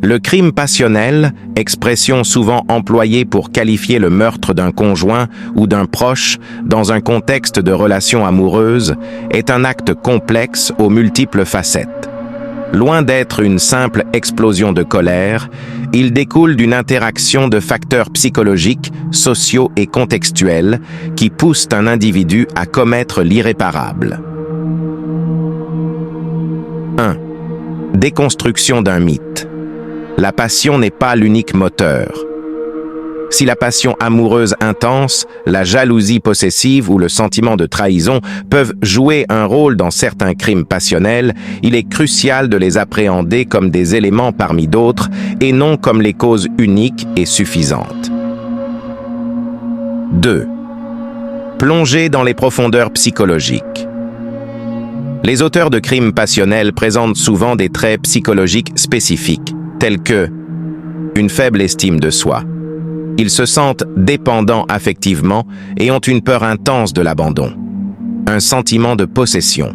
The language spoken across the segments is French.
Le crime passionnel, expression souvent employée pour qualifier le meurtre d'un conjoint ou d'un proche dans un contexte de relation amoureuse, est un acte complexe aux multiples facettes. Loin d'être une simple explosion de colère, il découle d'une interaction de facteurs psychologiques, sociaux et contextuels qui poussent un individu à commettre l'irréparable. 1. Déconstruction d'un mythe. La passion n'est pas l'unique moteur. Si la passion amoureuse intense, la jalousie possessive ou le sentiment de trahison peuvent jouer un rôle dans certains crimes passionnels, il est crucial de les appréhender comme des éléments parmi d'autres et non comme les causes uniques et suffisantes. 2. Plonger dans les profondeurs psychologiques. Les auteurs de crimes passionnels présentent souvent des traits psychologiques spécifiques, tels que une faible estime de soi. Ils se sentent dépendants affectivement et ont une peur intense de l'abandon. Un sentiment de possession.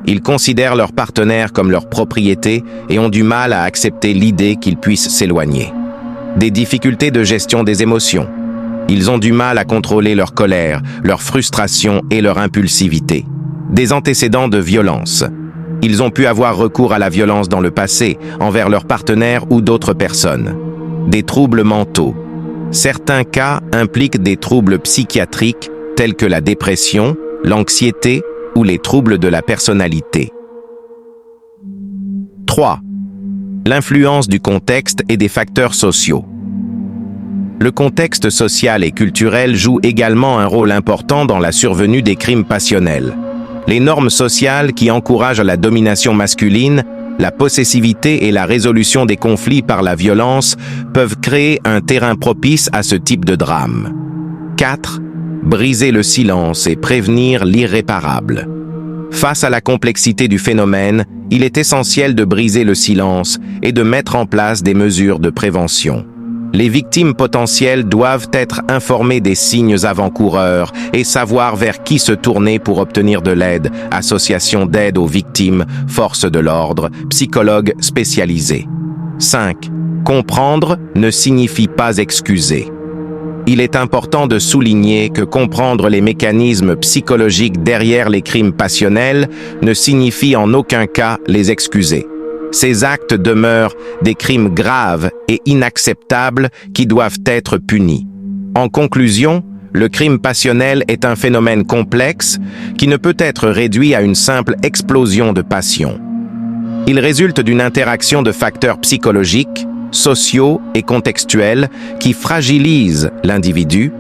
Ils considèrent leur partenaire comme leur propriété et ont du mal à accepter l'idée qu'ils puissent s'éloigner. Des difficultés de gestion des émotions. Ils ont du mal à contrôler leur colère, leur frustration et leur impulsivité. Des antécédents de violence. Ils ont pu avoir recours à la violence dans le passé, envers leur partenaire ou d'autres personnes. Des troubles mentaux. Certains cas impliquent des troubles psychiatriques tels que la dépression, l'anxiété ou les troubles de la personnalité. 3. L'influence du contexte et des facteurs sociaux. Le contexte social et culturel joue également un rôle important dans la survenue des crimes passionnels. Les normes sociales qui encouragent la domination masculine, la possessivité et la résolution des conflits par la violence peuvent créer un terrain propice à ce type de drame. 4. Briser le silence et prévenir l'irréparable. Face à la complexité du phénomène, il est essentiel de briser le silence et de mettre en place des mesures de prévention. Les victimes potentielles doivent être informées des signes avant-coureurs et savoir vers qui se tourner pour obtenir de l'aide, association d'aide aux victimes, forces de l'ordre, psychologues spécialisés. 5. Comprendre ne signifie pas excuser. Il est important de souligner que comprendre les mécanismes psychologiques derrière les crimes passionnels ne signifie en aucun cas les excuser. Ces actes demeurent des crimes graves et inacceptables qui doivent être punis. En conclusion, le crime passionnel est un phénomène complexe qui ne peut être réduit à une simple explosion de passion. Il résulte d'une interaction de facteurs psychologiques, sociaux et contextuels qui fragilisent l'individu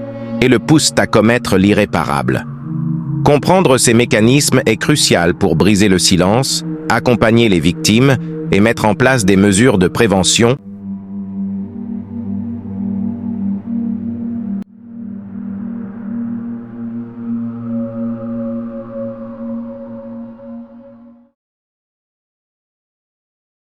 et le poussent à commettre l'irréparable. Comprendre ces mécanismes est crucial pour briser le silence, accompagner les victimes et mettre en place des mesures de prévention